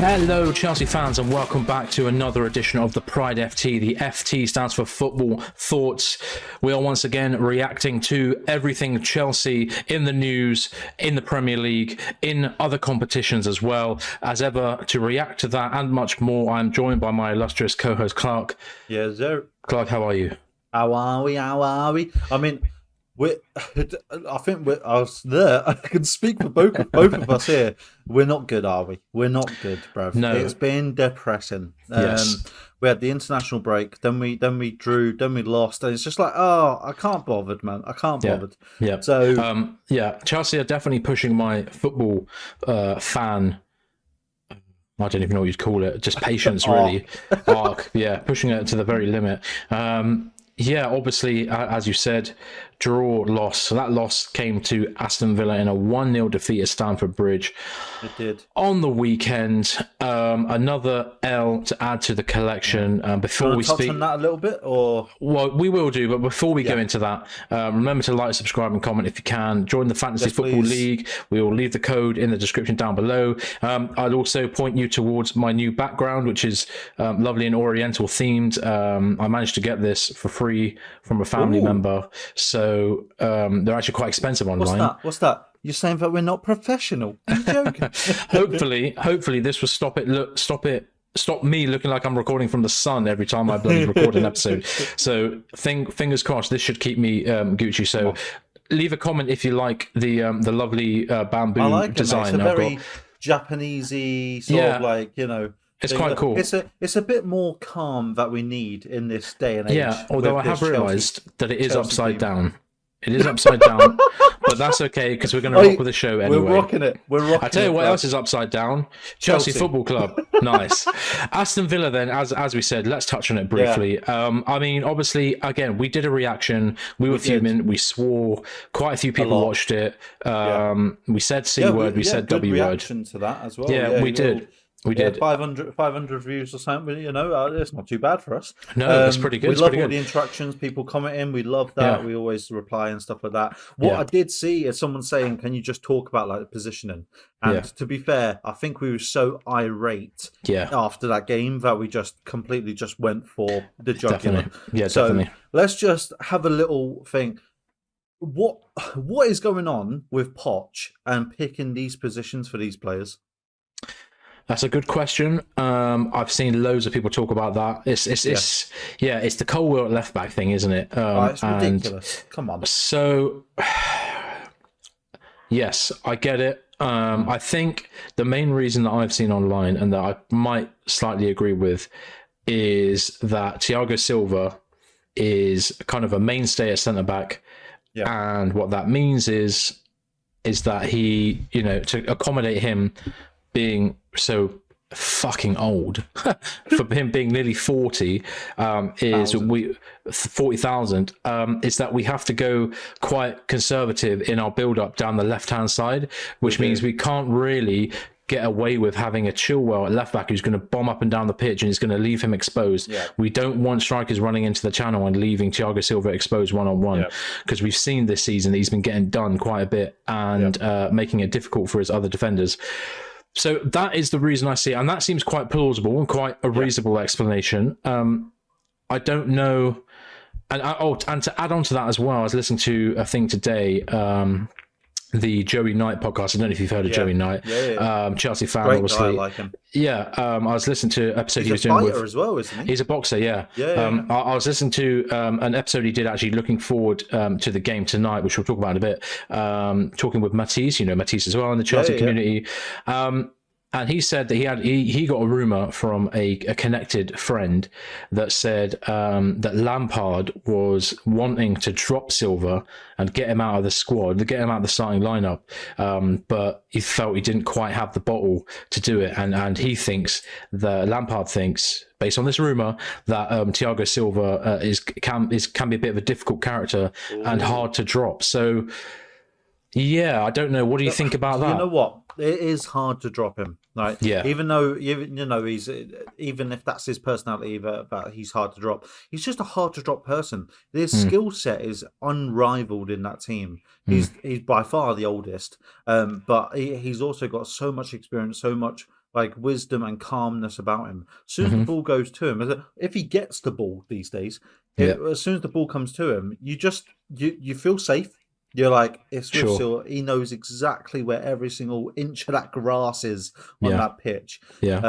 Hello, Chelsea fans, and welcome back to another edition of the Pride FT. The FT stands for Football Thoughts. We are once again reacting to everything Chelsea in the news, in the Premier League, in other competitions as well. As ever, to react to that and much more, I'm joined by my illustrious co-host, Clark. Yes, sir. Clark, how are you? How are we? How are we? I mean, I think I was there. I can speak for both of us here. We're not good, are we? We're not good, bruv. No. It's been depressing. Yes. We had the international break, then we drew, then we lost, and it's just like, oh, I can't bothered, man. I can't bothered. Yeah. So Chelsea are definitely pushing my football fan. I don't even know what you'd call it. Just patience, really. Arc. Yeah, pushing it to the very limit. Obviously, as you said, draw, loss. So that loss came to Aston Villa in a 1-0 defeat at Stamford Bridge. It did. On the weekend, another L to add to the collection. Before we touch speak on that a little bit, or well, we will do, but before we go into that, remember to like, subscribe, and comment if you can. Join the Fantasy Football League. We will leave the code in the description down below. I'd also point you towards my new background, which is lovely and Oriental themed. I managed to get this for free from a family member, so they're actually quite expensive online. What's that? You're saying that we're not professional? Are you joking? hopefully this will stop me looking like I'm recording from the sun every time I bloody record an episode. So fingers crossed, this should keep me Gucci. So leave a comment if you like the lovely bamboo design. It's a very Japanesey sort of like, you know. It's quite cool. It's a bit more calm that we need in this day and age. Yeah, although I have realised that it is upside down. It is upside down, but that's okay because we're going to rock with the show anyway. We're rocking it. I tell you what else is upside down: Chelsea Football Club. Nice. Aston Villa. Then, as we said, let's touch on it briefly. Yeah. I mean, obviously, again, we did a reaction. We were fuming. We swore. Quite a few people watched it. We said C word. We said W word. Reaction to that as well. Yeah, we did. We did 500 views or something. You know, it's not too bad for us. No, it's pretty good. We love all the interactions, people commenting. We love that. Yeah. We always reply and stuff like that. What I did see is someone saying, "Can you just talk about like the positioning?" And to be fair, I think we were so irate after that game that we just completely just went for the jugular. Definitely. Let's just have a little thing. What is going on with Poch and picking these positions for these players? That's a good question. I've seen loads of people talk about that. It's the Colwell left back thing, isn't it? It's ridiculous. Come on. So, yes, I get it. I think the main reason that I've seen online and that I might slightly agree with is that Thiago Silva is kind of a mainstay at centre back, and what that means is that he, to accommodate him being so fucking old for him being nearly 40 is 40,000 is that we have to go quite conservative in our build up down the left hand side, which means we can't really get away with having a Chilwell at left back who's going to bomb up and down the pitch and is going to leave him exposed. We don't want strikers running into the channel and leaving Thiago Silva exposed one-on-one, because we've seen this season that he's been getting done quite a bit and making it difficult for his other defenders. So that is the reason I see it, and that seems quite plausible and quite a reasonable explanation. I don't know, and to add on to that as well, I was listening to a thing today, the Joey Knight podcast. I don't know if you've heard of Joey Knight, Chelsea fan, great obviously. Guy, I like him. I was listening to an episode he was doing with. As well, isn't he? He's a boxer, I was listening to an episode he did actually looking forward to the game tonight, which we'll talk about in a bit. Talking with Matisse, Matisse as well in the Chelsea community. And he said that he got a rumour from a connected friend that said that Lampard was wanting to drop Silva and get him out of the squad, get him out of the starting lineup, but he felt he didn't quite have the bottle to do it. And he thinks that Lampard thinks, based on this rumour, that Thiago Silva can be a bit of a difficult character and hard to drop. So, I don't know. What do you think about that? You know what? It is hard to drop him, right? Yeah. Even though he's, even if that's his personality, that he's hard to drop. He's just a hard to drop person. His skill set is unrivaled in that team. He's by far the oldest, but he's also got so much experience, so much like wisdom and calmness about him. As soon as the ball goes to him, if he gets the ball these days, as soon as the ball comes to him, you feel safe. You're like, it's with Silva. He knows exactly where every single inch of that grass is on that pitch. Yeah.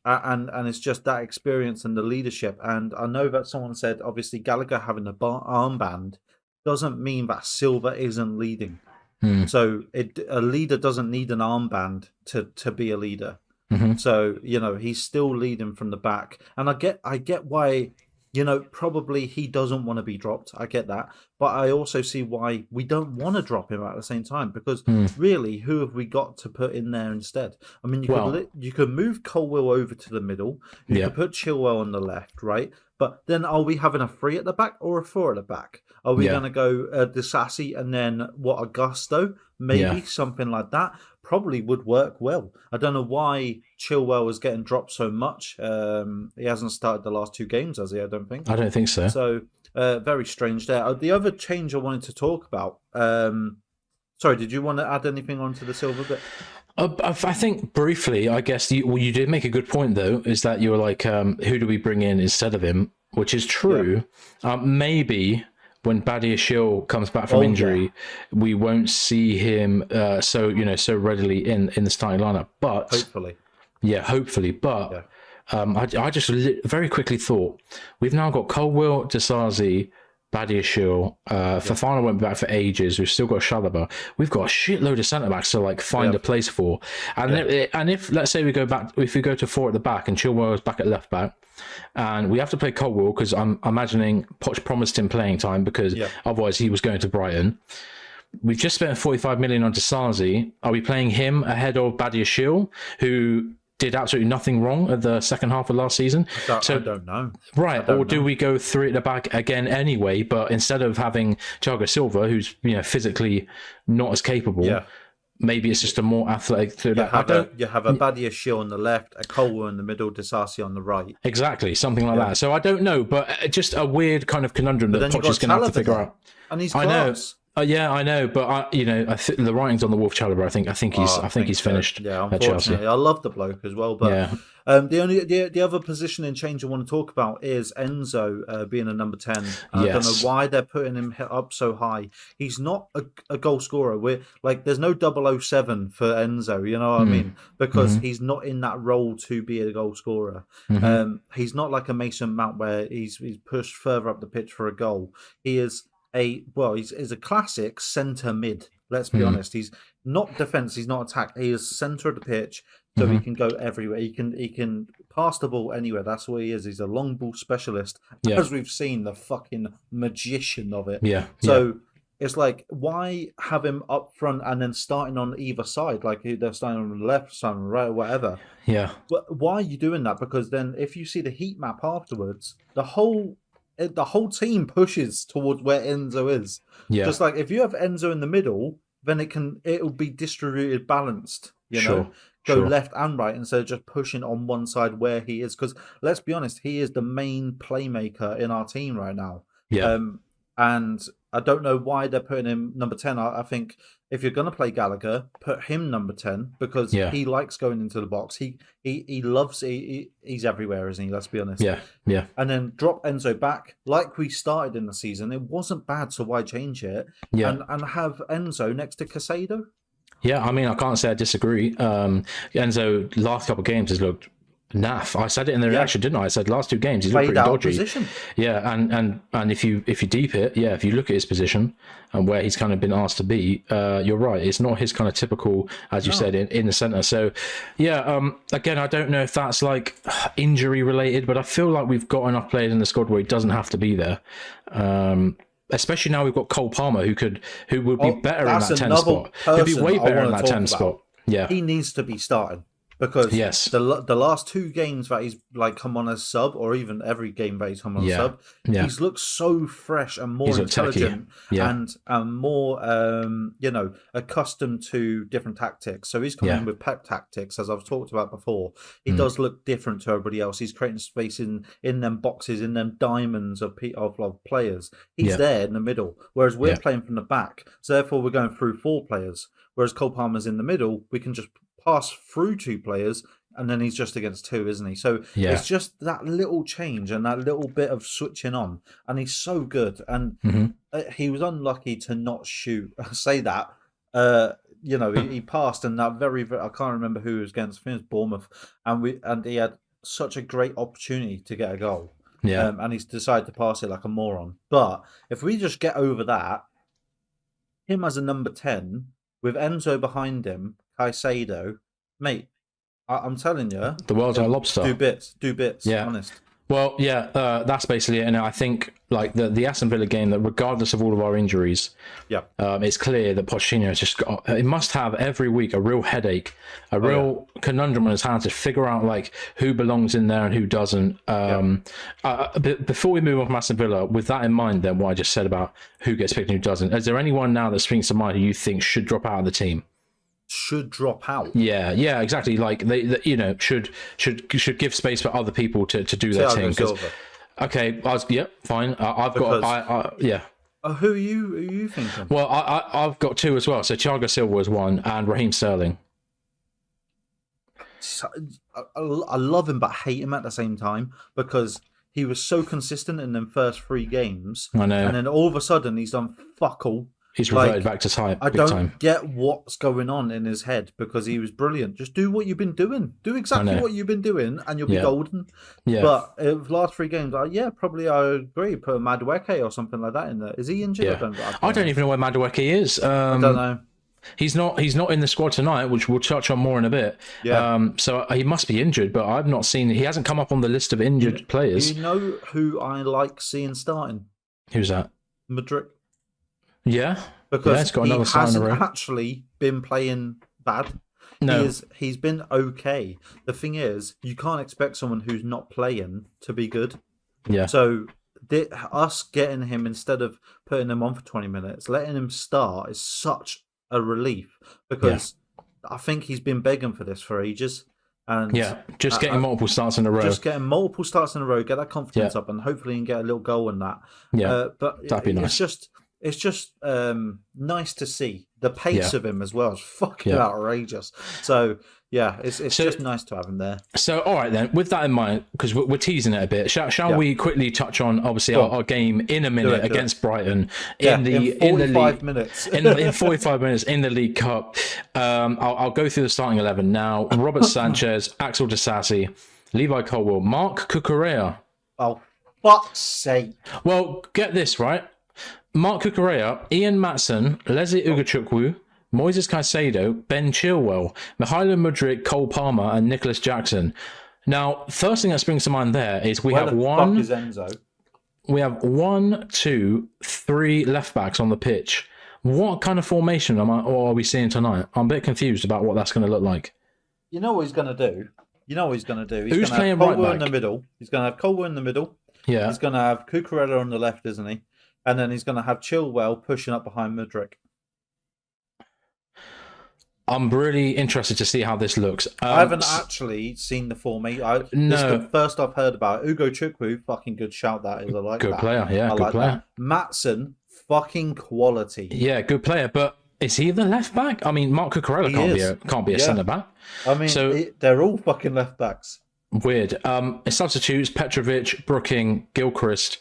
And it's just that experience and the leadership. And I know that someone said, obviously, Gallagher having a armband doesn't mean that Silva isn't leading. So a leader doesn't need an armband to be a leader. So, he's still leading from the back. And I get why, probably he doesn't want to be dropped. I get that. But I also see why we don't want to drop him at the same time, because really, who have we got to put in there instead? I mean, you could move Colwill over to the middle. You could put Chilwell on the left, right? But then are we having a 3 at the back or a 4 at the back? Are we going to go Disasi and then Augusto? Maybe something like that. Probably would work well. I don't know why Chilwell was getting dropped so much. He hasn't started the last 2 games, has he? I don't think. I don't think so. So very strange there. The other change I wanted to talk about. Sorry, did you want to add anything onto the Silva bit? I think briefly, I guess you did make a good point, though, is that you were like, who do we bring in instead of him? Which is true. Yeah. Maybe when Badiashile comes back from injury, we won't see him so readily in the starting lineup. But hopefully. But I just very quickly thought, we've now got Colwill, Disasi, Badiashile, Fofana went back for ages. We've still got Chalobah. We've got a shitload of centre backs to find a place for. And if let's say we go to 4 at the back and Chilwell is back at left back, and we have to play Colwill because I'm imagining Poch promised him playing time because otherwise he was going to Brighton. We've just spent 45 million on Disasi. Are we playing him ahead of Badiashile, who did absolutely nothing wrong at the second half of last season? I don't know. Right, or do we go 3 at the back again anyway, but instead of having Thiago Silva, who's physically not as capable, maybe it's just a more athletic... You have a Badiashile on the left, a Colwill in the middle, Disasi on the right. Exactly, something like that. So I don't know, but just a weird kind of conundrum that Poch is going to have to figure out. And he's class. I know, but the writing's on the wall for Chalobah. I think he's finished. Yeah, at Chelsea. I love the bloke as well, but the other positioning change I want to talk about is Enzo being a number 10. I don't know why they're putting him up so high. He's not a goal scorer. There's no 007 for Enzo. You know what I mean? Because he's not in that role to be a goal scorer. He's not like a Mason Mount where he's pushed further up the pitch for a goal. He is he's a classic centre mid. Let's be honest. He's not defence. He's not attack. He is centre of the pitch, so he can go everywhere. He can pass the ball anywhere. That's what he is. He's a long ball specialist, as we've seen, the fucking magician of it. So it's like, why have him up front and then starting on either side? Like they're starting on the left, starting on the right, or whatever. Yeah. But why are you doing that? Because then if you see the heat map afterwards, the whole team pushes towards where Enzo is. Yeah. Just like if you have Enzo in the middle, then it'll be distributed, balanced. Go left and right instead of just pushing on one side where he is. Because let's be honest, he is the main playmaker in our team right now. Yeah. And I don't know why they're putting him number 10. I think if you're going to play Gallagher, put him number 10 because he likes going into the box. He loves he's everywhere, isn't he? Let's be honest. Yeah. And then drop Enzo back like we started in the season. It wasn't bad, so why change it? Yeah. And have Enzo next to Casado? Yeah, I mean, I can't say I disagree. Enzo, last couple of games has looked naff. I said it in the reaction, didn't I? I said last 2 games he's looked pretty dodgy. Position. Yeah, and if you deep it, if you look at his position and where he's kind of been asked to be, you're right. It's not his kind of typical, as you said, in the centre. So, again, I don't know if that's like injury related, but I feel like we've got enough players in the squad where he doesn't have to be there. Especially now we've got Cole Palmer, who would be better in that 10 spot. He'd be way better in that 10 spot. Yeah, he needs to be starting. Because the last 2 games that he's come on as sub, or even every game that he's come on as sub, he's looked so fresh and more intelligent and more accustomed to different tactics. So he's coming in with pep tactics, as I've talked about before. He does look different to everybody else. He's creating space in them boxes, in them diamonds of players. He's there in the middle, whereas we're playing from the back. So therefore, we're going through 4 players. Whereas Cole Palmer's in the middle, we can just pass through 2 players and then he's just against 2, isn't he? So Yeah. it's just that little change and that little bit of switching on, and he's so good. And he was unlucky to not shoot. I say that. He passed, and that very I can't remember who he was against. I think it was Bournemouth, and he had such a great opportunity to get a goal. Yeah. And he's decided to pass it like a moron. But if we just get over that, him as a number 10 with Enzo behind him, Caicedo, mate, I'm telling you, the world's our lobster. Do bits. Yeah, honest. Well, yeah, that's basically it. And I think like the Aston Villa game, that regardless of all of our injuries, it's clear that Pochettino has just got. It must have every week a real headache, a real conundrum on his hands to figure out like who belongs in there and who doesn't. Before we move on from Aston Villa, with that in mind, then what I just said about who gets picked and who doesn't, is there anyone now that springs to mind who you think should drop out of the team? Should drop out. Yeah, exactly. Like they should give space for other people to do their thing. Silva. Okay, fine. I've got. Who are you thinking? Well, I've got 2 as well. So Thiago Silva is 1, and Raheem Sterling. I love him, but hate him at the same time because he was so consistent in them first 3 games. I know. And then all of a sudden, he's done fuck all. He's reverted back to type. I don't get what's going on in his head because he was brilliant. Just do what you've been doing. Do exactly what you've been doing, and you'll be golden. Yeah. But the last 3 games, probably I agree. Put Madueke or something like that in there. Is he injured? Yeah. I don't even know where Madueke is. I don't know. He's not in the squad tonight, which we'll touch on more in a bit. Yeah. So he must be injured, but I've not seen. He hasn't come up on the list of injured players. Do you know who I like seeing starting? Who's that? Madrid. Yeah, because got another he hasn't actually been playing bad. No, he's been okay. The thing is, you can't expect someone who's not playing to be good. Yeah. So us getting him instead of putting him on for 20 minutes, letting him start is such a relief because I think he's been begging for this for ages. And just getting multiple starts in a row. Just getting multiple starts in a row, get that confidence up, and hopefully you can get a little goal in that. Yeah, but that'd be nice. It's just nice to see the pace of him as well. It's fucking outrageous. So it's just nice to have him there. So all right then, with that in mind, because we're teasing it a bit, shall we quickly touch on obviously our game in a minute against Brighton in 45 minutes in 45 minutes in the League Cup. I'll go through the starting 11 now. Robert Sanchez, Axel Disasi, Levi Colwill, Mark Cucurella. Oh fuck's sake! Well, get this right. Mark Cucurella, Ian Matson, Leslie Ugachukwu, Moises Caicedo, Ben Chilwell, Mihailo Mudryk, Cole Palmer, and Nicholas Jackson. Now, first thing that springs to mind there is we have fuck is Enzo? We have 1, 2, 3 left backs on the pitch. What kind of formation are we seeing tonight? I'm a bit confused about what that's going to look like. You know what he's going to do? He's Who's playing right back? In the middle. He's going to have Colwill in the middle. Yeah. He's going to have Cucurella on the left, isn't he? And then he's going to have Chilwell pushing up behind Mudryk. I'm really interested to see how this looks. I haven't actually seen the formation. This is the first I've heard about it. Ugachukwu, fucking good shout that is. I like good that. Player, yeah, I good like player. That. Matson, fucking quality. Yeah, good player, but is he the left back? I mean, Mark Cucurella can't be a centre back. I mean, they're all fucking left backs. Weird. Substitutes: Petrovic, Brooking, Gilchrist,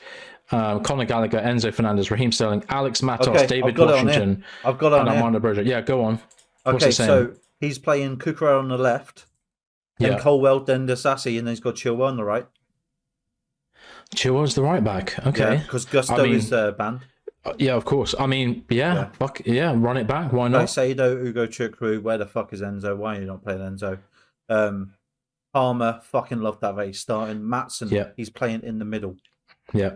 Conor Gallagher, Enzo Fernandez, Raheem Sterling, Alex Matos, David Washington, I've got it on Armando Broja. Yeah, go on. Okay, so he's playing Cucurella on the left, then Colwill, then Disasi, and then he's got Chilwell on the right. Chilwell's the right back. Okay. Because Gusto is banned. Yeah, of course. I mean, run it back. Why not? Caicedo, Ugachukwu, where the fuck is Enzo? Why are you not playing Enzo? Palmer, fucking love that he's starting. Matson, he's playing in the middle. Yeah.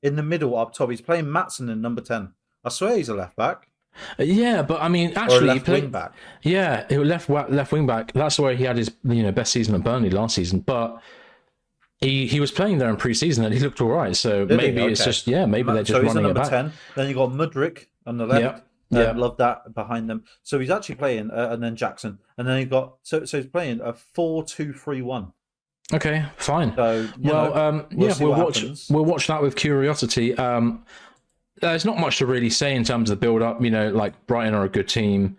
In the middle up top. He's playing Matson in number 10. I swear he's a left back. Yeah, but I mean, actually, he played wing back. Yeah, left wing back. That's where he had his best season at Burnley last season. But he was playing there in pre-season and he looked all right. So it's just maybe they're just running it back. 10. Then you got Mudryk on the left. Yeah, love that behind them. So he's actually playing, and then Jackson, and then he got so he's playing a 4-2-3-1. Okay, fine. So we'll watch that with curiosity. There's not much to really say in terms of the build-up. Like Brighton are a good team.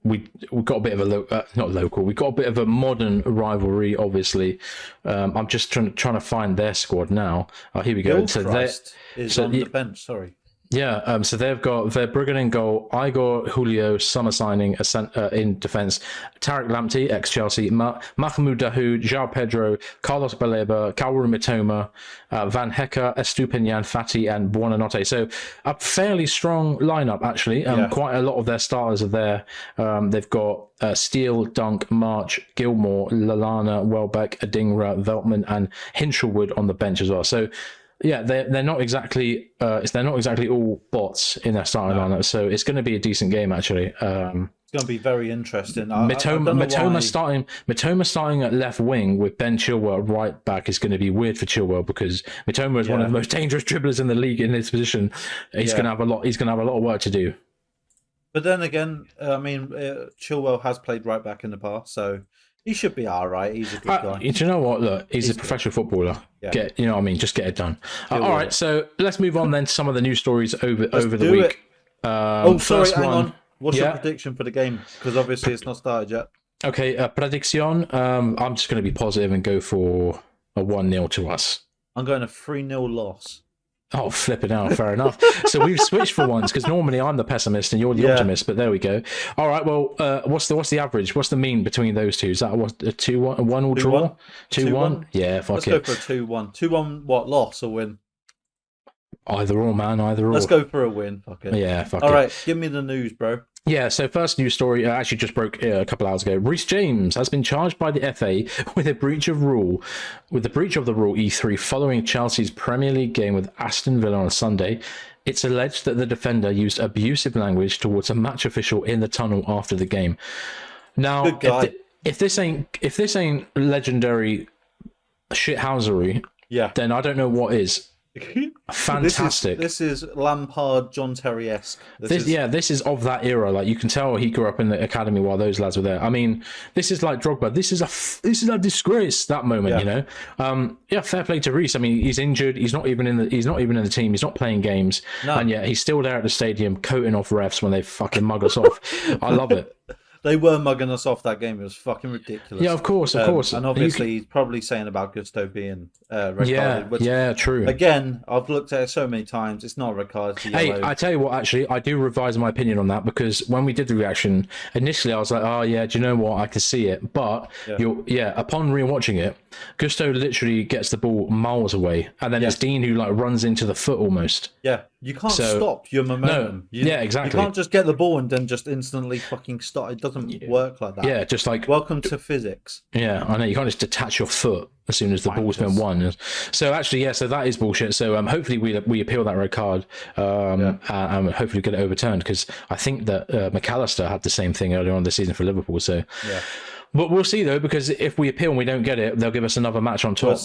we've got a bit of a not local. We've got a bit of a modern rivalry. Obviously, I'm just trying to find their squad now. Oh, here we go. Gilchrist is on the bench. Sorry. Yeah, so they've got their Brigand in goal, Igor Julio, summer signing in defence, Tarek Lamptey, ex-Chelsea, Mahmoud Dahoud, João Pedro, Carlos Baleba, Kaoru Mitoma, Van Hecke, Estupiñán, Fati, and Buonanotte. So a fairly strong lineup, actually. Quite a lot of their starters are there. They've got Steele, Dunk, March, Gilmore, Lallana, Welbeck, Adingra, Veltman, and Hinshelwood on the bench as well. So yeah, they're not exactly all bots in their starting lineup, so it's going to be a decent game actually. It's going to be very interesting. Mitoma starting at left wing with Ben Chilwell at right back is going to be weird for Chilwell because Mitoma is one of the most dangerous dribblers in the league in this position. He's going to have a lot. He's going to have a lot of work to do. But then again, I mean, Chilwell has played right back in the past, so he should be all right. He's a good guy. Do you know what? Look, he's a professional footballer. Yeah. You know what I mean? Just get it done. All right, so let's move on then to some of the news stories over the week. Sorry, hang on. What's your prediction for the game? Because obviously it's not started yet. Okay, prediction. I'm just going to be positive and go for a 1-0 to us. I'm going a 3-0 loss. Oh, flip it out. Fair enough. So we've switched for once because normally I'm the pessimist and you're the optimist. But there we go. All right. Well, what's the average? What's the mean between those two? Is that a 2-1, a 1 or draw? 2-1. Yeah. Fuck it. Let's go for a 2-1. 2-1. What, loss or win? Either or, man. Either or. Let's go for a win. Fuck it. Yeah. Fuck it. All right. Give me the news, bro. Yeah, so first news story actually just broke a couple hours ago. Reece James has been charged by the FA with a breach of the rule E3 following Chelsea's Premier League game with Aston Villa on Sunday. It's alleged that the defender used abusive language towards a match official in the tunnel after the game. Now, if this ain't legendary shithousery, then I don't know what is. Fantastic. This is Lampard, John Terry-esque. This is of that era. Like you can tell he grew up in the academy while those lads were there. I mean, this is like Drogba. This is a disgrace. That moment, you know. Fair play to Reece. I mean, he's injured. He's not even in the team. He's not playing games, and yet he's still there at the stadium, coating off refs when they fucking mug us off. I love it. They were mugging us off that game. It was fucking ridiculous. Yeah, of course. And obviously, he's probably saying about Gusto being red carded. Which, true. Again, I've looked at it so many times. It's not a red card. Hey, I tell you what, actually, I do revise my opinion on that because when we did the reaction, initially I was like, oh, yeah, do you know what? I can see it. But, upon rewatching it, Gusto literally gets the ball miles away. And then it's Dean who runs into the foot almost. Yeah. You can't stop your momentum. No, exactly. You can't just get the ball and then just instantly fucking start. It doesn't work like that. Yeah, just like... Welcome to physics. Yeah, I know. You can't just detach your foot as soon as the ball's been won. So actually, so that is bullshit. So hopefully we appeal that red card and hopefully get it overturned because I think that McAllister had the same thing earlier on this season for Liverpool. So yeah. But we'll see though, because if we appeal and we don't get it, they'll give us another match on top.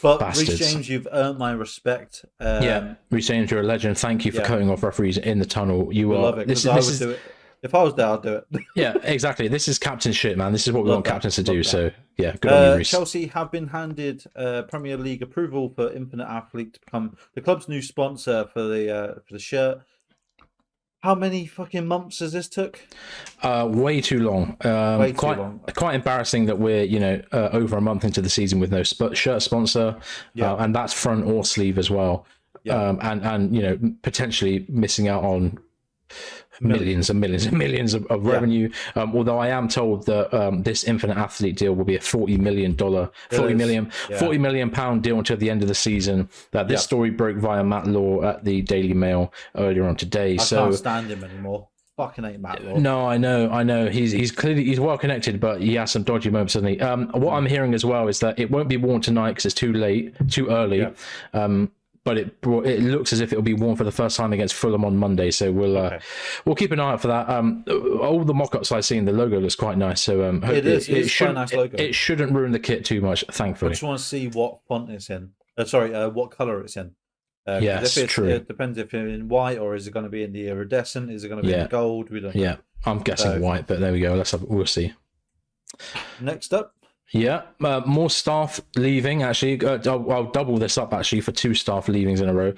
But Reece James, you've earned my respect. Reece James, you're a legend. Thank you for cutting off referees in the tunnel. You are. Love it, this is. Do it. If I was there, I'd do it. Yeah, exactly. This is captain shit, man. This is what we want captains to do. So yeah, good on you, Reece. Chelsea have been handed Premier League approval for Infinite Athlete to become the club's new sponsor for the shirt. How many fucking months has this took? Way too long. Way too long. Quite embarrassing that we're over a month into the season with no shirt sponsor, and that's front or sleeve as well. Yeah. And potentially missing out on millions and millions and millions of revenue. Although I am told that this Infinite Athlete deal will be a £40 million pound deal until the end of the season. That this story broke via Matt Law at the Daily Mail earlier on today. I can't stand him anymore. Fucking hate Matt Law. No, I know. He's clearly well connected, but he has some dodgy moments, doesn't he? What I'm hearing as well is that it won't be worn tonight because it's too early. Yeah. But it looks as if it'll be worn for the first time against Fulham on Monday. So we'll keep an eye out for that. All the mock-ups I've seen, the logo looks quite nice. So it is quite a nice logo. It shouldn't ruin the kit too much, thankfully. I just want to see what font it's in. What colour it's in. True. It depends if it's in white or is it going to be in the iridescent? Is it going to be in gold? We don't know. Yeah, I'm guessing white, but there we go. We'll see. Next up. Yeah, more staff leaving. Actually, I'll double this up actually for 2 staff leavings in a row.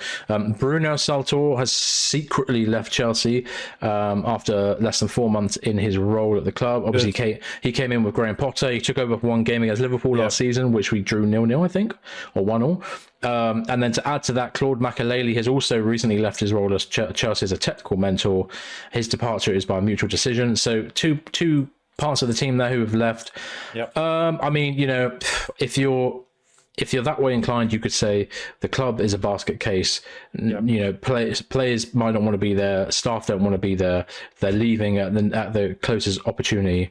Bruno Saltor has secretly left Chelsea after less than 4 months in his role at the club. Obviously, he came in with Graham Potter. He took over for 1 game against Liverpool last season, which we drew 0-0, I think, or 1-1. And then to add to that, Claude Makelele has also recently left his role as Chelsea as a technical mentor. His departure is by mutual decision. So two parts of the team there who have left. Yep. I mean, if you're that way inclined, you could say the club is a basket case. Yep. Players might not want to be there. Staff don't want to be there. They're leaving at the closest opportunity.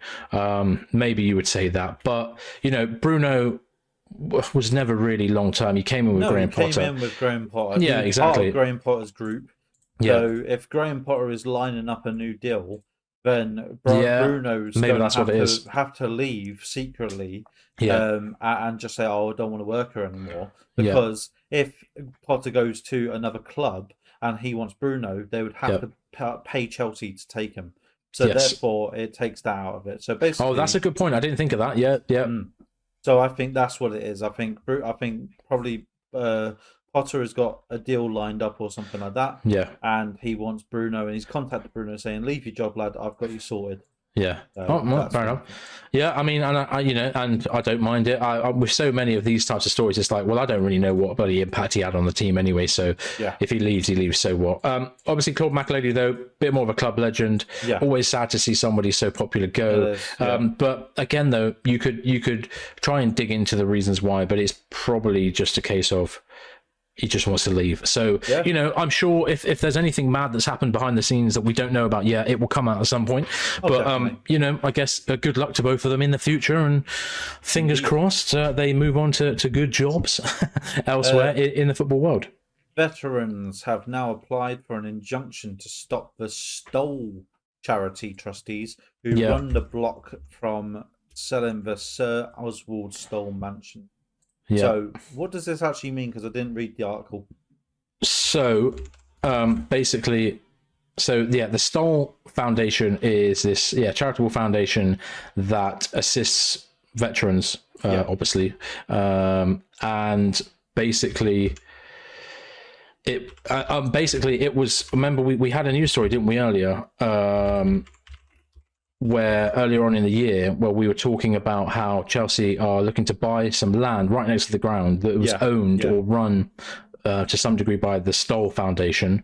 Maybe you would say that, but Bruno was never really long term. He came in with Graham Potter. He came in with Graham Potter. Yeah, exactly. Part of Graham Potter's group. Yeah. So if Graham Potter is lining up a new deal, then Bruno's going to have to leave secretly and just say, I don't want to work here anymore. Because if Potter goes to another club and he wants Bruno, they would have to pay Chelsea to take him. So therefore, it takes that out of it. So basically, oh, that's a good point. I didn't think of that. Yeah. So I think that's what it is. I think probably Potter has got a deal lined up or something like that. Yeah. And he wants Bruno, and he's contacted Bruno saying, "Leave your job, lad. I've got you sorted." Yeah. Fair enough. Yeah, I mean, and I don't mind it. With so many of these types of stories, it's like, well, I don't really know what bloody impact he had on the team anyway. So if he leaves, he leaves. So what? Obviously, Claude Makelele, though, bit more of a club legend. Yeah. Always sad to see somebody so popular go. But again, though, you could try and dig into the reasons why, but it's probably just a case of he just wants to leave. So, I'm sure if there's anything mad that's happened behind the scenes that we don't know about yet, it will come out at some point. But, I guess good luck to both of them in the future, and fingers crossed they move on to good jobs elsewhere in the football world. Veterans have now applied for an injunction to stop the Stoll charity trustees who run the block from selling the Sir Oswald Stoll mansion. Yeah. So what does this actually mean? Because I didn't read the article. So basically, the Stoll Foundation is this charitable foundation that assists veterans, obviously, and basically it was. Remember, we had a news story, didn't we, earlier? Where earlier on in the year, we were talking about how Chelsea are looking to buy some land right next to the ground that was owned or run to some degree by the Stoll Foundation.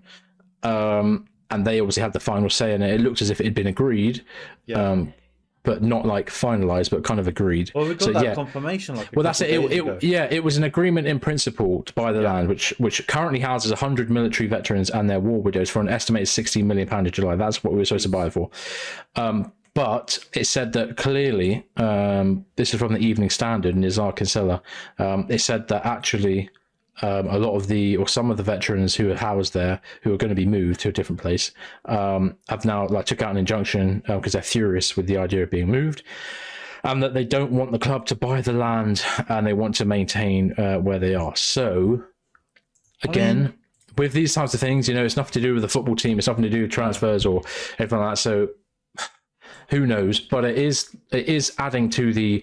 And they obviously had the final say in it. It looked as if it had been agreed, but not like finalized, but kind of agreed. Well, we got that confirmation. That's it. It was an agreement in principle to buy the land, which currently houses 100 military veterans and their war widows for an estimated £16 million in July. That's what we were supposed to buy it for. But it said that clearly, this is from the Evening Standard and Nizar Kinsella, it said that actually a lot of some of the veterans who are housed there, who are going to be moved to a different place, have now took out an injunction because they're furious with the idea of being moved, and that they don't want the club to buy the land and they want to maintain where they are. So, again, with these types of things, it's nothing to do with the football team. It's nothing to do with transfers or anything like that. So, who knows? But it is adding to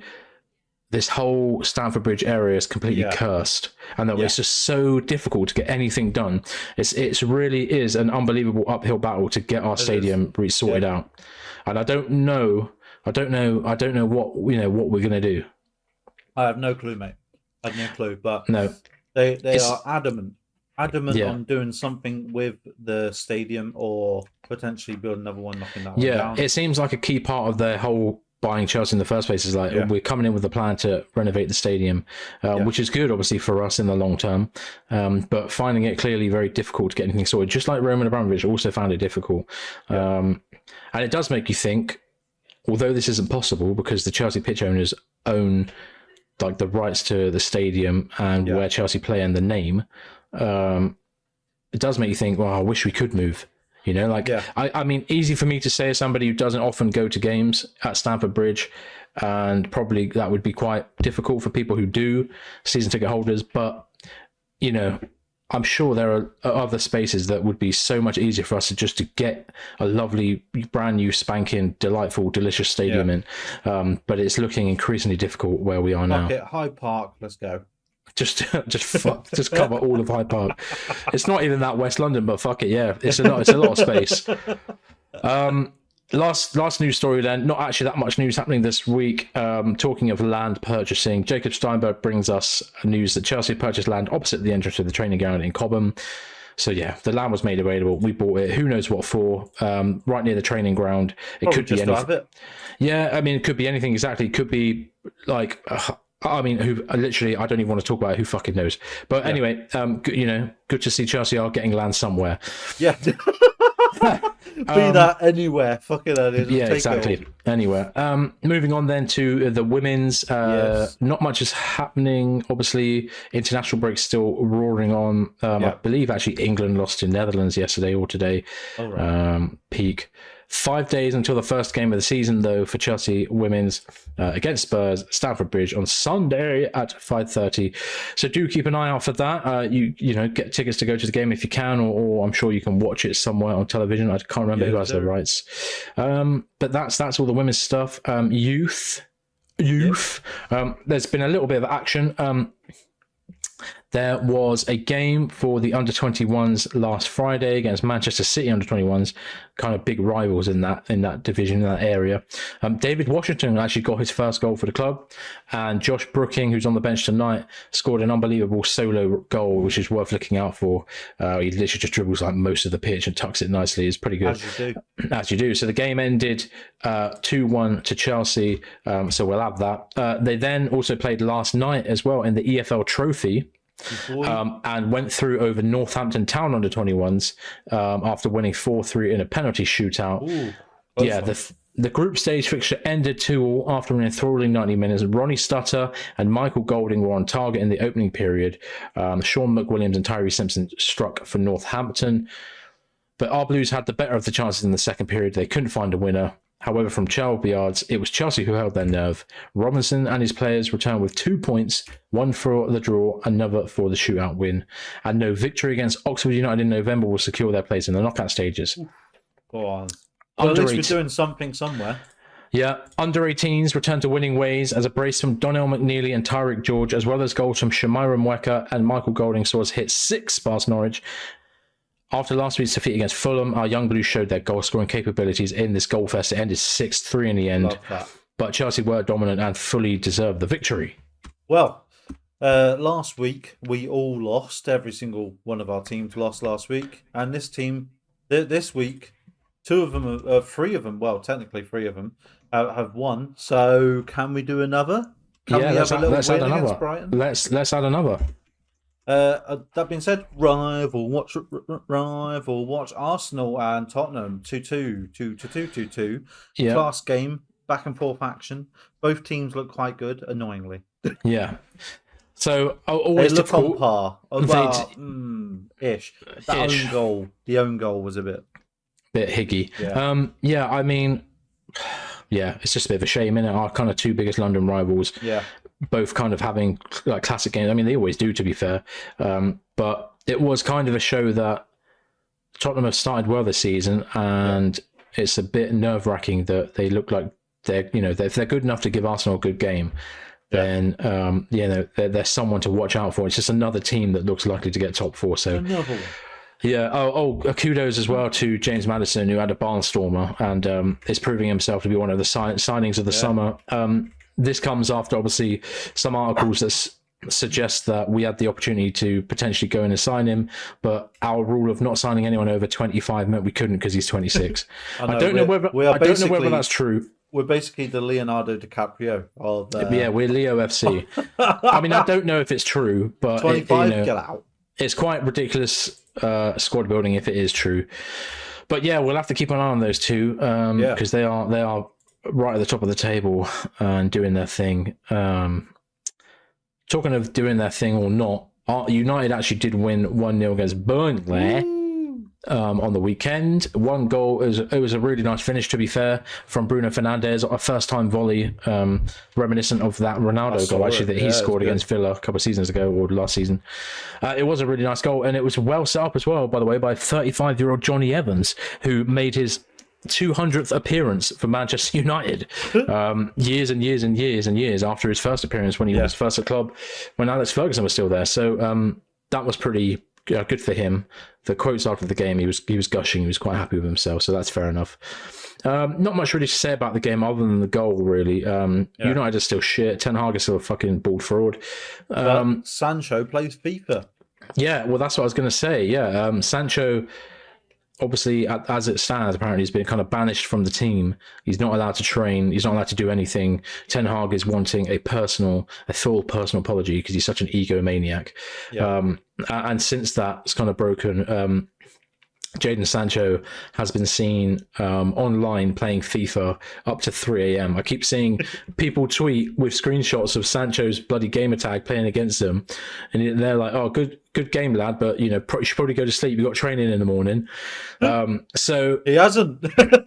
this whole Stamford Bridge area is completely cursed, and that it's just so difficult to get anything done. It really is an unbelievable uphill battle to get our stadium sorted out. And I don't know what we're gonna do. I have no clue, mate. I have no clue. But no, they are adamant on doing something with the stadium, or potentially build another one, knocking that one down. It seems like a key part of their whole buying Chelsea in the first place is we're coming in with a plan to renovate the stadium, which is good obviously for us in the long term, but finding it clearly very difficult to get anything sorted, just like Roman Abramovich also found it difficult. And it does make you think, although this isn't possible because the Chelsea pitch owners own the rights to the stadium and where Chelsea play and the name, it does make you think, well, I wish we could move. I mean, easy for me to say as somebody who doesn't often go to games at Stamford Bridge, and probably that would be quite difficult for people who do, season ticket holders. But, I'm sure there are other spaces that would be so much easier for us to get a lovely, brand new, spanking, delightful, delicious stadium in. But it's looking increasingly difficult where we are now. Fuck it, Hyde Park, let's go. Just cover all of Hyde Park. It's not even that West London, but fuck it, yeah, it's a lot of space. Last news story then, not actually that much news happening this week. Talking of land purchasing, Jacob Steinberg brings us news that Chelsea purchased land opposite the entrance to the training ground in Cobham. So yeah, the land was made available. We bought it. Who knows what for? Right near the training ground. It Probably could be just anything. to have it. Yeah, I mean, it could be anything exactly. It could be like, I mean, who literally, I don't even want to talk about it. Who fucking knows? But anyway, good to see Chelsea are getting land somewhere. Yeah. Be that anywhere. Fucking hell. Yeah, exactly. Anywhere. Moving on then to the women's. Yes. Not much is happening. Obviously, international break still roaring on. I believe actually England lost to Netherlands yesterday or today. Oh, right. Peak. 5 days until the first game of the season, though, for Chelsea women's against Spurs, Stamford Bridge on Sunday at 5:30. So do keep an eye out for that. You know, get tickets to go to the game if you can, or I'm sure you can watch it somewhere on television. I can't remember who has the rights. But that's all the women's stuff. Youth. There's been a little bit of action. There was a game for the under-21s last Friday against Manchester City under-21s, kind of big rivals in that division, in that area. David Washington actually got his first goal for the club, and Josh Brooking, who's on the bench tonight, scored an unbelievable solo goal, which is worth looking out for. He literally just dribbles like most of the pitch and tucks it nicely. It's pretty good. As you do. So the game ended 2-1 to Chelsea, so we'll have that. They then also played last night as well in the EFL Trophy, and went through over Northampton Town under-21s after winning 4-3 in a penalty shootout. The group stage fixture ended 2-2 after an enthralling 90 minutes. Ronnie Stutter and Michael Golding were on target in the opening period. Sean McWilliams and Tyree Simpson struck for Northampton. But our Blues had the better of the chances in the second period. They couldn't find a winner. However, from 12 yards, it was Chelsea who held their nerve. Robinson and his players returned with 2 points, one for the draw, another for the shootout win. And no victory against Oxford United in November will secure their place in the knockout stages. Go on. Well, at least we're doing something somewhere. Yeah, under-18s returned to winning ways as a brace from Donnell McNeely and Tyreek George, as well as goals from Shamira Mweka and Michael Golding, saw us hit 6 past Norwich. After last week's defeat against Fulham, our young Blues showed their goal-scoring capabilities in this goal fest. It ended 6-3 in the end, but Chelsea were dominant and fully deserved the victory. Well, last week we all lost. Every single one of our teams lost last week, and this team, this week, three of them. Well, technically 3 of them have won. So can we do another? Can we have a little win against Brighton? Let's add another. That being said, rival watch Arsenal and Tottenham 2-2. Class game, back and forth action. Both teams look quite good, annoyingly. Yeah. So always they look on par. Ish. The own goal was a bit higgy. Yeah. I mean, it's just a bit of a shame, innit? Our kind of 2 biggest London rivals. Yeah. Both kind of having like classic games. I mean, they always do, to be fair. But it was kind of a show that Tottenham have started well this season, and it's a bit nerve-wracking that they look like if they're good enough to give Arsenal a good game, then they're someone to watch out for. It's just another team that looks likely to get top 4. So another one. Yeah. Kudos as well to James Maddison, who had a barnstormer and is proving himself to be one of the signings of the summer. This comes after, obviously, some articles that suggest that we had the opportunity to potentially go in and sign him, but our rule of not signing anyone over 25 meant we couldn't because he's 26. I don't know whether that's true. We're basically the Leonardo DiCaprio of... we're Leo FC. I mean, I don't know if it's true, but 25, get out. It's quite ridiculous squad building if it is true. But yeah, we'll have to keep an eye on those two because they are right at the top of the table and doing their thing. Talking of doing their thing or not, United actually did win 1-0 against Burnley. on the weekend. One goal, it was a really nice finish, to be fair, from Bruno Fernandes, a first-time volley, reminiscent of that Ronaldo goal, actually, that he scored against Villa a couple of seasons ago, or last season. It was a really nice goal, and it was well set up as well, by the way, by 35-year-old Johnny Evans, who made his 200th appearance for Manchester United, years and years and years and years after his first appearance when he was first at club, when Alex Ferguson was still there. So that was pretty good for him. The quotes after the game, he was gushing. He was quite happy with himself, so that's fair enough. Not much really to say about the game other than the goal, really. United are still shit. Ten Hag is still a fucking bald fraud. Sancho plays FIFA. Yeah, well, that's what I was going to say. Yeah, Sancho, obviously, as it stands, apparently he's been kind of banished from the team. He's not allowed to train. He's not allowed to do anything. Ten Hag is wanting a full personal apology because he's such an egomaniac. Yeah. And since that's kind of broken, Jadon Sancho has been seen online playing FIFA up to 3 a.m. I keep seeing people tweet with screenshots of Sancho's bloody gamer tag playing against them, and they're like, "Oh, good game, lad, but you should probably go to sleep. You've got training in the morning." So he hasn't.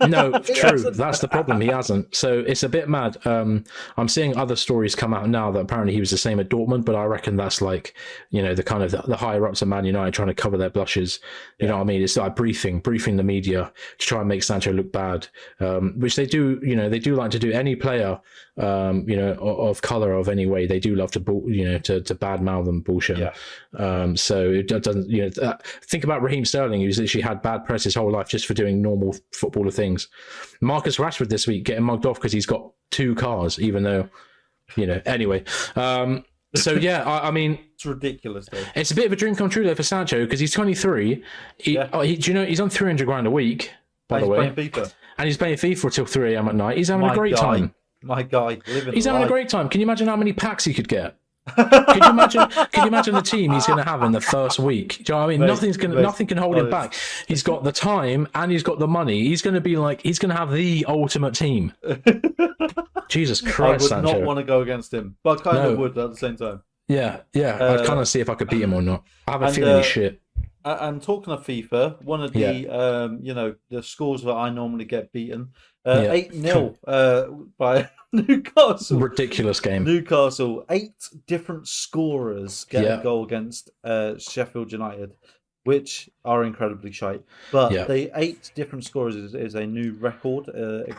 No, true. That's the problem. He hasn't. So it's a bit mad. I'm seeing other stories come out now that apparently he was the same at Dortmund, but I reckon that's like, the kind of the higher ups of Man United trying to cover their blushes. You know what I mean? It's like briefing the media to try and make Sancho look bad, which they do. They do like to do. Any player, of color of any way, they do love to to badmouth them, bullshit. Yeah. So it doesn't. Think about Raheem Sterling, who's literally had bad press his whole life just for doing normal footballer things. Marcus Rashford this week getting mugged off because he's got 2 cars, even though, anyway. So yeah, I mean, it's ridiculous though. It's a bit of a dream come true though for Sancho because he's 23. He's on 300 grand a week, by the way. Playing FIFA. And he's playing FIFA till 3 a.m. at night. He's having a great time. My guy, he's having a great time. Can you imagine how many packs he could get? Can you imagine the team he's going to have in the first week? Do you know what I mean? Nothing can hold him back. He's got the time and he's got the money. He's going to have the ultimate team. Jesus Christ, I would not want to go against him, but I kind of would at the same time. Yeah. I'd kind of see if I could beat him or not. I have a feeling he's shit. And talking of FIFA, one of the the scores that I normally get beaten, 8-0 by Newcastle. Ridiculous game. Newcastle, 8 different scorers get a goal against Sheffield United, which are incredibly shite. But the 8 different scorers is a new record,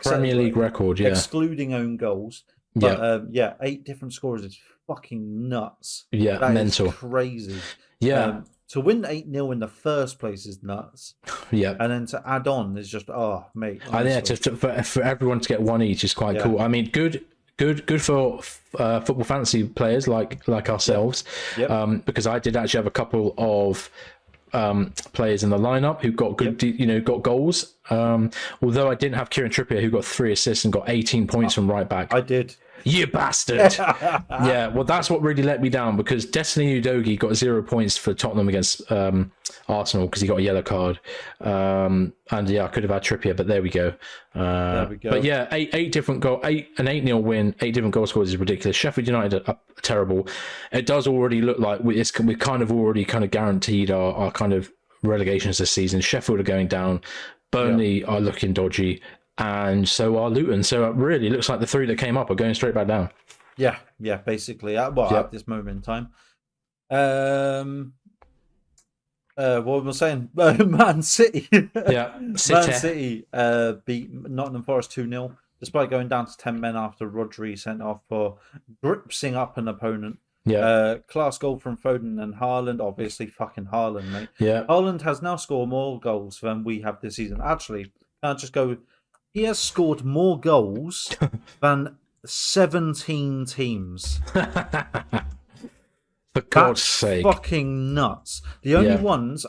Premier League record, excluding own goals. But 8 different scorers is fucking nuts. Yeah, that mental, is crazy. Yeah. To win 8-0 in the first place is nuts. Yeah. And then to add on is just, mate. For everyone to get 1 each is quite cool. I mean, good for football fantasy players like ourselves. Yep. Because I did actually have a couple of players in the lineup who got good, got goals. Although I didn't have Kieran Trippier, who got 3 assists and got 18 points from right back. I did. You bastard. Yeah, well, that's what really let me down because Destiny Udogie got 0 points for Tottenham against Arsenal because he got a yellow card. And I could have had Trippier, but there we go. But yeah, an 8-0 win, 8 different goal scorers is ridiculous. Sheffield United are terrible. It does already look like we're kind of already guaranteed our kind of relegations this season. Sheffield are going down. Burnley are looking dodgy. And so are Luton. So it really looks like the 3 that came up are going straight back down. Yeah, basically. At this moment in time. What was I saying? Man City. Man City beat Nottingham Forest 2-0, despite going down to 10 men after Rodri sent off for gripsing up an opponent. Class goal from Foden and Haaland. Obviously, fucking Haaland, mate. Yeah. Haaland has now scored more goals than we have this season. Actually, can I just go... He has scored more goals than 17 teams. For God's sake. Fucking nuts. The only ones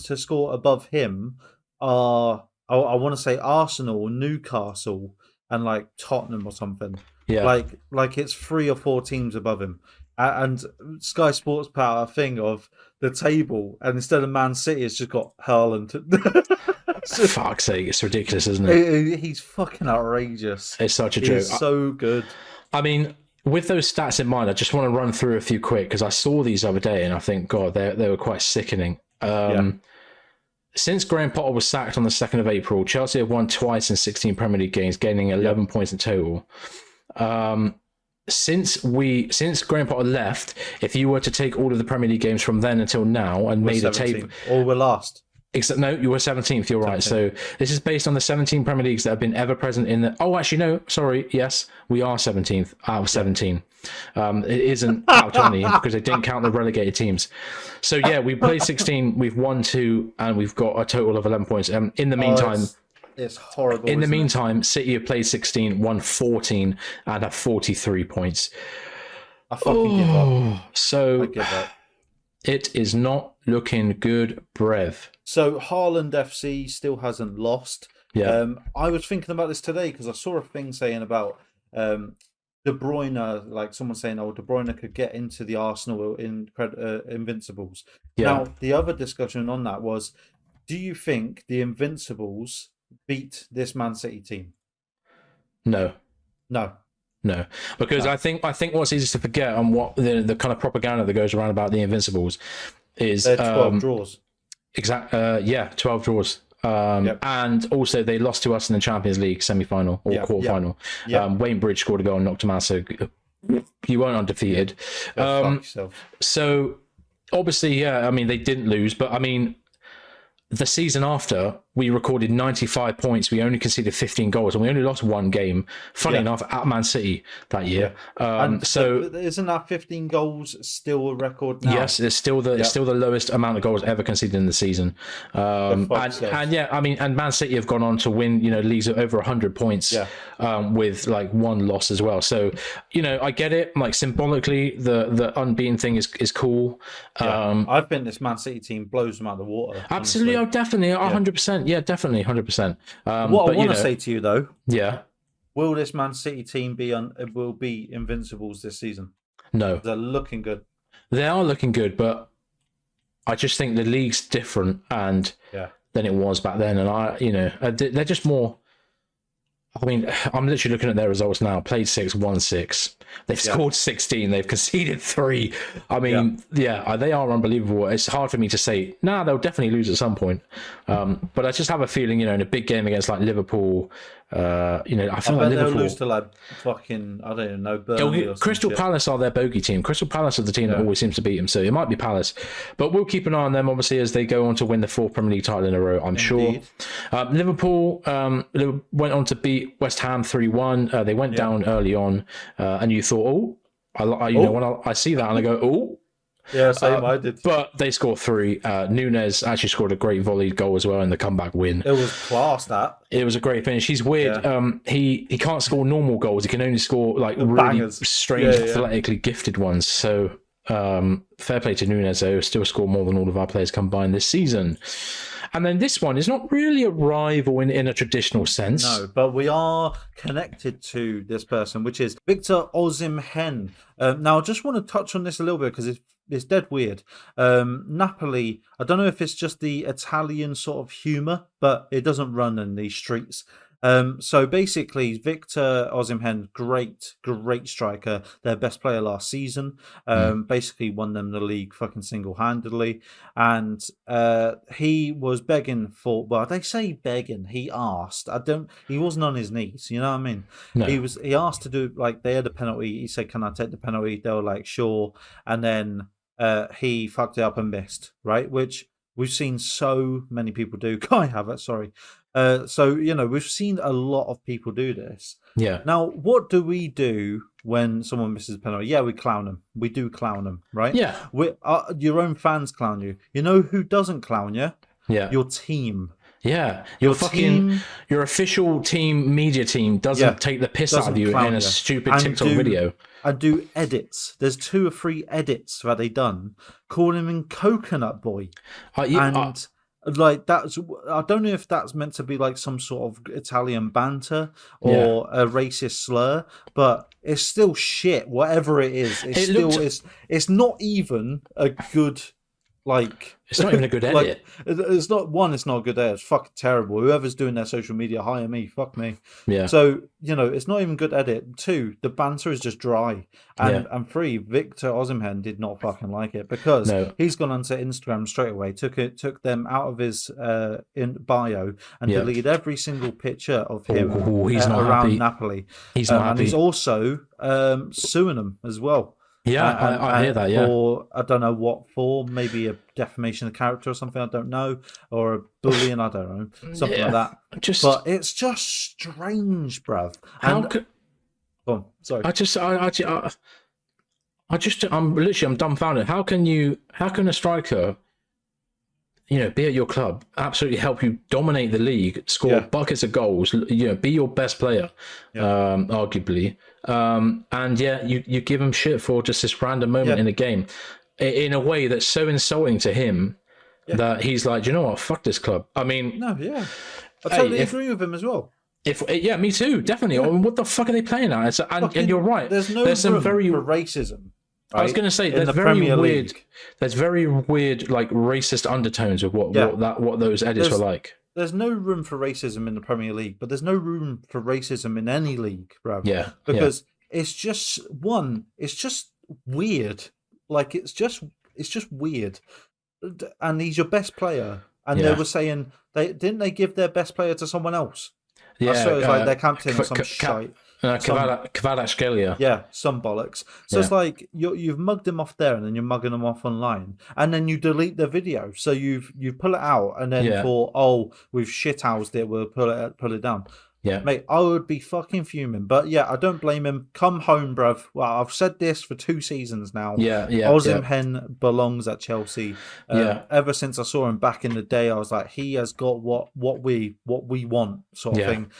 to score above him are, I want to say Arsenal, Newcastle, and like Tottenham or something. Yeah. Like it's 3 or 4 teams above him. And Sky Sports put out a thing of the table, and instead of Man City, it's just got Haaland. For fuck's sake, it's ridiculous, isn't it? He's fucking outrageous. It's such a joke. He's so good. I mean, with those stats in mind, I just want to run through a few quick because I saw these the other day and I think, God, they were quite sickening. since Graham Potter was sacked on the 2nd of April, Chelsea have won twice in 16 Premier League games, gaining 11 points in total. Since Graham Potter left, if you were to take all of the Premier League games from then until now and made a tape, or we're last. Except no, you were 17th. You're 17th. Right. So this is based on the 17 Premier Leagues that have been ever present in the. Oh, actually, no. Sorry. Yes, we are 17th out of 17. It isn't out of 20 because they didn't count the relegated teams. So yeah, we played 16. We've won 2, and we've got a total of 11 points. In the meantime, it's horrible. In the meantime, City have played 16, won 14, and have 43 points. I fucking give up. So I give up. It is not looking good, Brev. So Haaland FC still hasn't lost. Yeah. I was thinking about this today because I saw a thing saying about De Bruyne, like someone saying, De Bruyne could get into the Arsenal Invincibles. Yeah. Now, the other discussion on that was, do you think the Invincibles beat this Man City team? No. Because I think what's easy to forget on what the kind of propaganda that goes around about the Invincibles is 12 draws. 12 draws. And also they lost to us in the Champions League semi-final or quarter-final. Wayne Bridge scored a goal and knocked him out, so you weren't undefeated. So obviously, I mean, they didn't lose, but I mean, the season after, we recorded 95 points. We only conceded 15 goals, and we only lost 1 game. Funny enough, at Man City that year. So isn't that 15 goals still a record now? Yes, it's still the lowest amount of goals ever conceded in the season. And Man City have gone on to win, leagues of over 100 points with like 1 loss as well. So, I get it. Like symbolically, the unbeaten thing is cool. I think this Man City team blows them out of the water. Absolutely, honestly. Definitely, 100%. Yeah, definitely, 100%. What I want to say to you though, will this Man City team be Invincibles this season? No, they're looking good. They are looking good, but I just think the league's different than it was back then, and they're just more. I mean, I'm literally looking at their results now. Played 6, won 6. They've scored 16. They've conceded 3. I mean, they are unbelievable. It's hard for me to say, they'll definitely lose at some point. But I just have a feeling, in a big game against like Liverpool, I feel like Liverpool they'll lose to like fucking, I don't even know, Burnley or Crystal Palace are their bogey team. Crystal Palace are the team that always seems to beat them, so it might be Palace. But we'll keep an eye on them, obviously, as they go on to win the 4th Premier League title in a row, I'm sure. Liverpool went on to beat West Ham 3-1. They went down early on, and you thought, when I see that, and I go, oh. Yeah, same. I did. But they scored 3. Nunes actually scored a great volleyed goal as well in the comeback win. It was class, that. It was a great finish. He's weird. He can't score normal goals. He can only score like really bangers. Strange, athletically gifted ones. So fair play to Nunes, though. Still scored more than all of our players combined this season. And then this one is not really a rival in a traditional sense. No, but we are connected to this person, which is Victor Osimhen. Now, I just want to touch on this a little bit because it's dead weird. Napoli, I don't know if it's just the Italian sort of humour, but it doesn't run in these streets. So basically, Victor Osimhen, great striker, their best player last season. Basically won them the league fucking single-handedly. And he was begging for, well, they say begging, he asked. He wasn't on his knees, you know what I mean? No. He asked to do, like, they had a penalty. He said, can I take the penalty? They were like, sure. And then he fucked it up and missed, right? Which we've seen so many people do. Kai Havertz, sorry. So, we've seen a lot of people do this. Yeah. Now, what do we do when someone misses a penalty? Yeah, we clown them. We do clown them, right? Yeah. Your own fans clown you. You know who doesn't clown you? Yeah. Your team. Yeah. Your official team, media team doesn't take the piss out of you in a stupid TikTok video. And do edits. There's 2 or 3 edits that they done calling him Coconut Boy. Like that's, I don't know if that's meant to be like some sort of Italian banter or a racist slur, but it's still shit. Whatever it is, it's not even a good Like, it's not even a good edit. It's not it's not a good edit. It's fucking terrible. Whoever's doing their social media, hire me. Fuck me. Yeah. So it's not even good edit. 2, the banter is just dry. And 3, Victor Osimhen did not fucking like it because he's gone onto Instagram straight away, took them out of his in bio and deleted every single picture of him around Napoli. He's not happy. And he's also suing them as well. Yeah, I hear that. Yeah, or I don't know what for. Maybe a defamation of character or something. I don't know, or a bullying. I don't know, something like that. But it's just strange, bruv. Oh, sorry. I'm dumbfounded. How can a striker, be at your club, absolutely help you dominate the league, score buckets of goals, be your best player, arguably, and you give him shit for just this random moment in a game, in a way that's so insulting to him that he's like, you know what, fuck this club. I mean, I totally agree with him as well. Me too, definitely. I mean, what the fuck are they playing at? And you're right. There's room for racism. Right? I was going to say there's very weird. There's very weird, like racist undertones of what those edits were like. There's no room for racism in the Premier League, but there's no room for racism in any league, bro. Yeah, because it's just weird. Like it's just weird. And he's your best player, and they were saying they give their best player to someone else. Yeah, so it's like their captain or some shite. Kvaratskhelia. Yeah, some bollocks. So it's like you've mugged him off there, and then you're mugging him off online, and then you delete the video. So you pull it out, and then we've shithoused it. We'll pull it down. Yeah, mate, I would be fucking fuming. But I don't blame him. Come home, bruv. Well, I've said this for 2 seasons now. Osimhen belongs at Chelsea. Ever since I saw him back in the day, I was like, he has got what we want, sort of thing.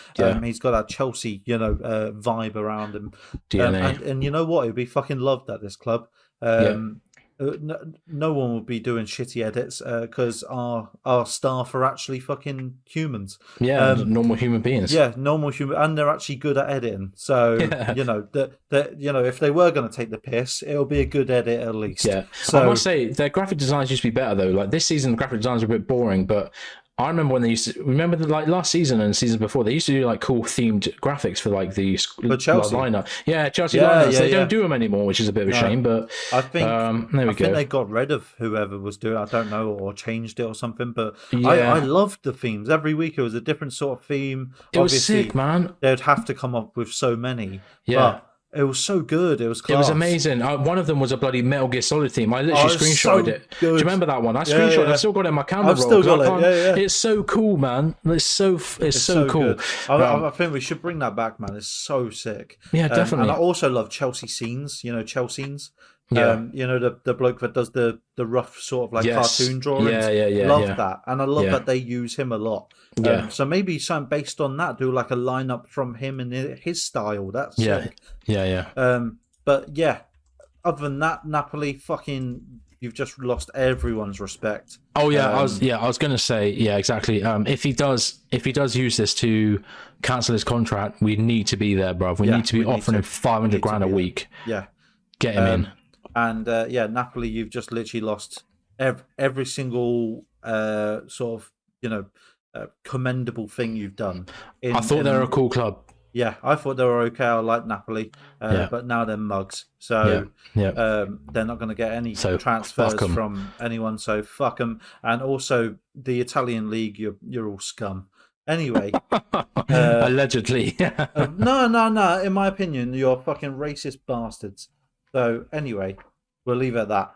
He's got that Chelsea, vibe around him. DNA. And you know what? He'd be fucking loved at this club. No one would be doing shitty edits because our staff are actually fucking humans. Normal human beings. Normal human, and they're actually good at editing. So if they were going to take the piss, it'll be a good edit at least. So I must say their graphic designs used to be better though. Like this season, the graphic designs are a bit boring, but I remember when they used to. Remember last season and season before, they used to do like cool themed graphics for like the Chelsea lineup. Chelsea lineups. They don't do them anymore, which is a bit of a shame. But I think I think they got rid of whoever was doing it. I don't know, or changed it or something. But I loved the themes. Every week it was a different sort of theme. It was sick, man. They'd have to come up with so many. But it was so good. It was class. It was amazing. One of them was a bloody Metal Gear Solid theme. I literally screenshotted it. Do you remember that one? I screenshotted it. I've still got it in my camera roll. I've still got it. It's so cool, man. It's so cool. I think we should bring that back, man. It's so sick. Yeah, definitely. And I also love Chelsea scenes. Chelsea scenes. The bloke that does the rough sort of like cartoon drawings. Love that, and I love that they use him a lot. So maybe something based on that. Do like a lineup from him and his style. That's sick. But other than that, Napoli, fucking, you've just lost everyone's respect. I was gonna say exactly. If he does use this to cancel his contract, we need to be there, bruv. We need to be offering him 500 grand a week. Get him in. And Napoli, you've just literally lost every single sort of commendable thing you've done. I thought they were a cool club. Yeah, I thought they were okay. I like Napoli, but now they're mugs. So they're not going to get any transfers from anyone. So fuck them. And also the Italian league, you're all scum. Anyway, allegedly. No. In my opinion, you're fucking racist bastards. So anyway, we'll leave it at that.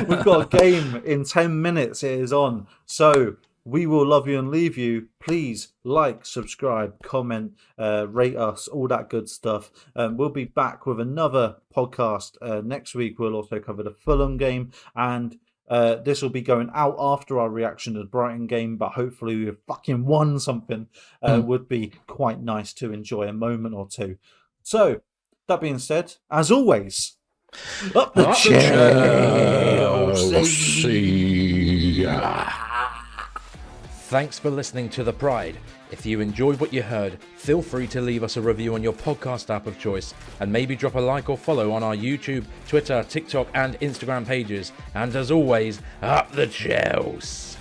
We've got a game in 10 minutes. It is on. So we will love you and leave you. Please like, subscribe, comment, rate us, all that good stuff. We'll be back with another podcast next week. We'll also cover the Fulham game, and this will be going out after our reaction to the Brighton game, but hopefully we've fucking won something. Would be quite nice to enjoy a moment or two. So that being said, as always, up the Chelsea. Thanks for listening to The Pride. If you enjoyed what you heard, feel free to leave us a review on your podcast app of choice, and maybe drop a like or follow on our YouTube, Twitter, TikTok and Instagram pages. And as always, up the Chels!